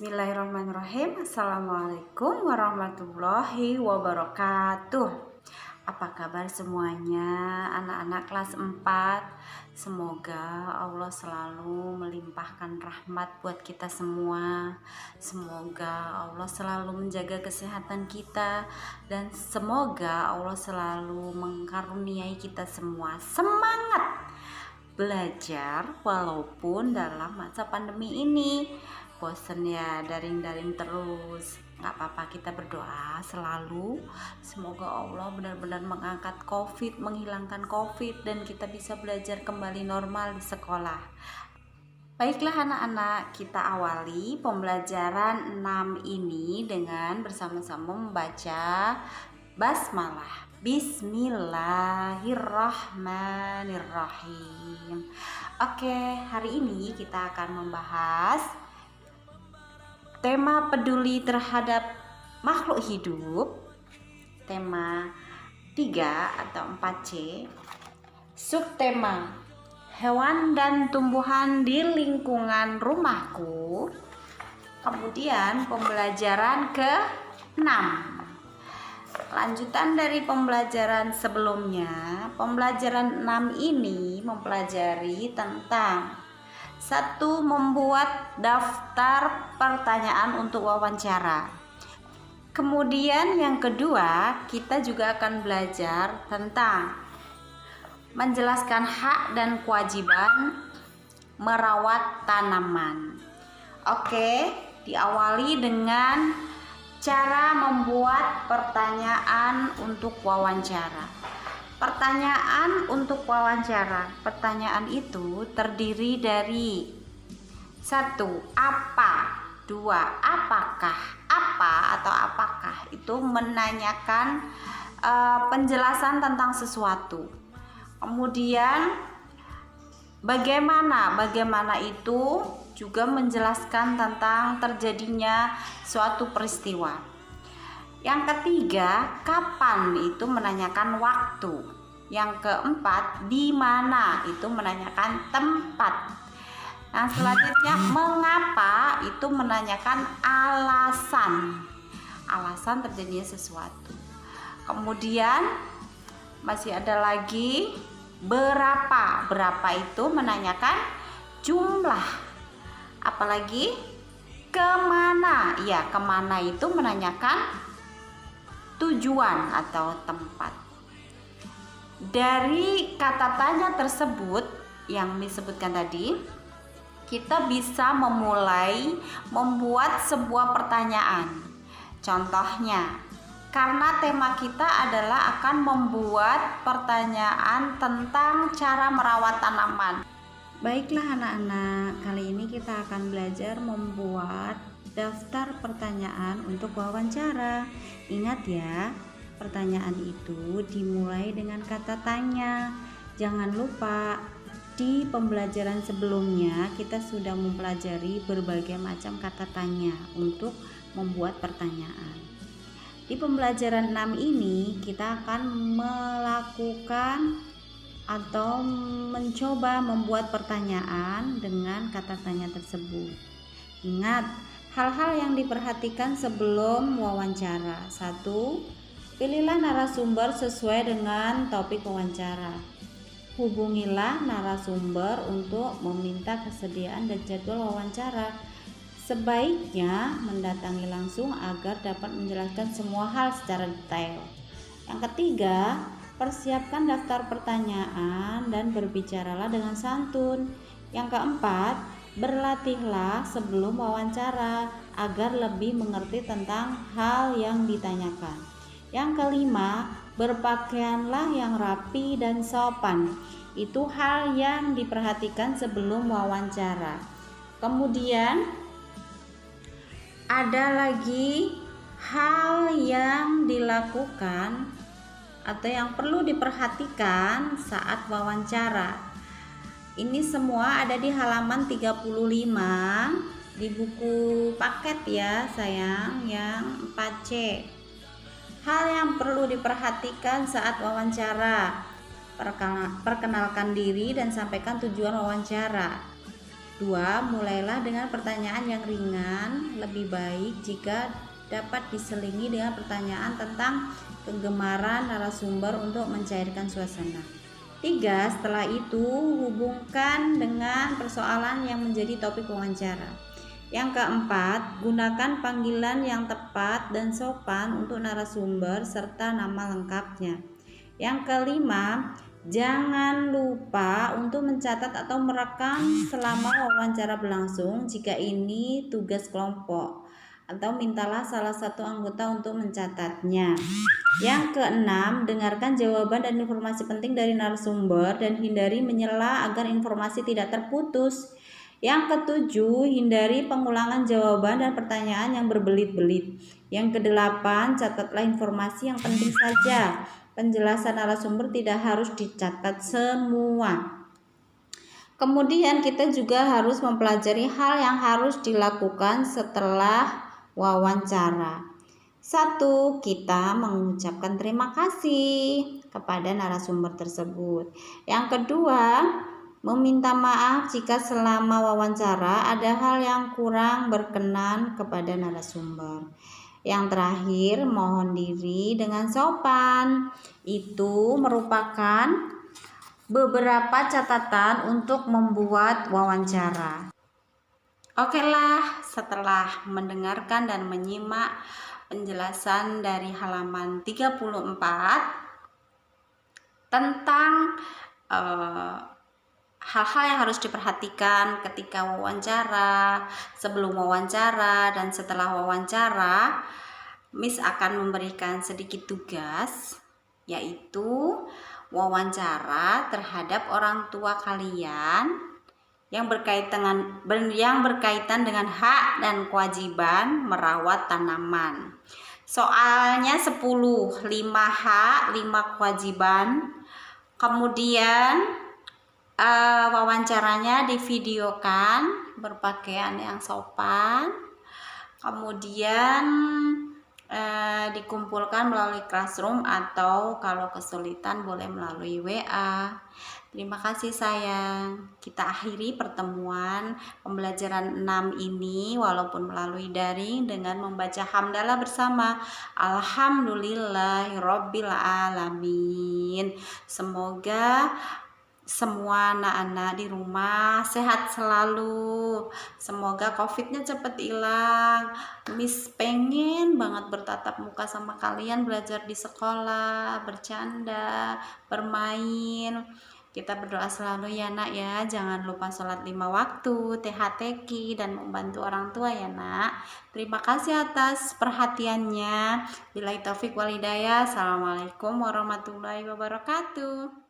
Bismillahirrahmanirrahim. Assalamualaikum warahmatullahi wabarakatuh. Apa kabar semuanya anak-anak kelas 4? Semoga Allah selalu melimpahkan rahmat buat kita semua. Semoga Allah selalu menjaga kesehatan kita. Dan semoga Allah selalu mengkaruniai kita semua semangat belajar walaupun dalam masa pandemi ini. Bosen ya daring-daring terus, nggak apa-apa, kita berdoa selalu semoga Allah benar-benar mengangkat COVID, menghilangkan COVID, dan kita bisa belajar kembali normal di sekolah. Baiklah anak-anak, kita awali pembelajaran 6 ini dengan bersama-sama membaca basmalah. Bismillahirrahmanirrahim. Oke, hari ini kita akan membahas tema peduli terhadap makhluk hidup, tema 3 atau 4C, subtema hewan dan tumbuhan di lingkungan rumahku. Kemudian pembelajaran ke-6, lanjutan dari pembelajaran sebelumnya. Pembelajaran 6 ini mempelajari tentang 1. Membuat daftar pertanyaan untuk wawancara. Kemudian yang kedua, kita juga akan belajar tentang menjelaskan hak dan kewajiban merawat tanaman. Oke, diawali dengan cara membuat pertanyaan untuk wawancara. Pertanyaan untuk wawancara. Pertanyaan itu terdiri dari 1. Apa, 2. Apakah. Apa atau apakah itu menanyakan penjelasan tentang sesuatu. Kemudian bagaimana itu juga menjelaskan tentang terjadinya suatu peristiwa. Yang ketiga, kapan itu menanyakan waktu. Yang keempat, di mana itu menanyakan tempat. Yang selanjutnya, mengapa itu menanyakan alasan terjadinya sesuatu. Kemudian masih ada lagi berapa itu menanyakan jumlah. Apalagi kemana itu menanyakan tujuan atau tempat. Dari kata tanya tersebut yang disebutkan tadi, kita bisa memulai membuat sebuah pertanyaan. Contohnya, karena tema kita adalah akan membuat pertanyaan tentang cara merawat tanaman. Baiklah anak-anak, kali ini kita akan belajar membuat daftar pertanyaan untuk wawancara. Ingat ya, pertanyaan itu dimulai dengan kata tanya. Jangan lupa, di pembelajaran sebelumnya kita sudah mempelajari berbagai macam kata tanya untuk membuat pertanyaan. Di pembelajaran 6 ini kita akan melakukan atau mencoba membuat pertanyaan dengan kata tanya tersebut. Ingat, hal-hal yang diperhatikan sebelum wawancara. 1. Pilihlah narasumber sesuai dengan topik wawancara. Hubungilah narasumber untuk meminta kesediaan dan jadwal wawancara. Sebaiknya mendatangi langsung agar dapat menjelaskan semua hal secara detail. Yang ketiga, persiapkan daftar pertanyaan dan berbicaralah dengan santun. Yang keempat, berlatihlah sebelum wawancara agar lebih mengerti tentang hal yang ditanyakan. Yang kelima, berpakaianlah yang rapi dan sopan. Itu hal yang diperhatikan sebelum wawancara. Kemudian ada lagi hal yang dilakukan atau yang perlu diperhatikan saat wawancara. Ini semua ada di halaman 35 di buku paket ya sayang, yang 4C. Hal yang perlu diperhatikan saat wawancara. Perkenalkan diri dan sampaikan tujuan wawancara. 2. Mulailah dengan pertanyaan yang ringan. Lebih baik jika dapat diselingi dengan pertanyaan tentang kegemaran narasumber untuk mencairkan suasana. 3. Setelah itu, hubungkan dengan persoalan yang menjadi topik wawancara. Yang keempat, gunakan panggilan yang tepat dan sopan untuk narasumber serta nama lengkapnya. Yang kelima, jangan lupa untuk mencatat atau merekam selama wawancara berlangsung jika ini tugas kelompok, atau mintalah salah satu anggota untuk mencatatnya. Yang keenam, dengarkan jawaban dan informasi penting dari narasumber dan hindari menyela agar informasi tidak terputus. Yang ketujuh, hindari pengulangan jawaban dan pertanyaan yang berbelit-belit. Yang kedelapan, catatlah informasi yang penting saja. Penjelasan narasumber tidak harus dicatat semua. Kemudian kita juga harus mempelajari hal yang harus dilakukan setelah wawancara. 1. Kita mengucapkan terima kasih kepada narasumber tersebut. Yang kedua, meminta maaf jika selama wawancara ada hal yang kurang berkenan kepada narasumber. Yang terakhir, mohon diri dengan sopan. Itu merupakan beberapa catatan untuk membuat wawancara. Oke lah, setelah mendengarkan dan menyimak penjelasan dari halaman 34 tentang hal-hal yang harus diperhatikan ketika wawancara, sebelum wawancara, dan setelah wawancara, Miss akan memberikan sedikit tugas, yaitu wawancara terhadap orang tua kalian yang berkaitan dengan hak dan kewajiban merawat tanaman. Soalnya 10, 5 hak, 5 kewajiban. Kemudian wawancaranya divideokan berpakaian yang sopan. Kemudian dikumpulkan melalui Classroom atau kalau kesulitan boleh melalui WA. Terima kasih sayang. Kita akhiri pertemuan pembelajaran 6 ini walaupun melalui daring dengan membaca hamdalah bersama. Alhamdulillahirabbil alamin. Semoga semua anak-anak di rumah sehat selalu. Semoga COVID-nya cepat hilang. Miss pengen banget bertatap muka sama kalian, belajar di sekolah, bercanda, bermain. Kita berdoa selalu ya nak ya. Jangan lupa sholat 5 waktu, THTQ, dan membantu orang tua ya nak. Terima kasih atas perhatiannya. Billahi taufik wal hidayah. Assalamualaikum warahmatullahi wabarakatuh.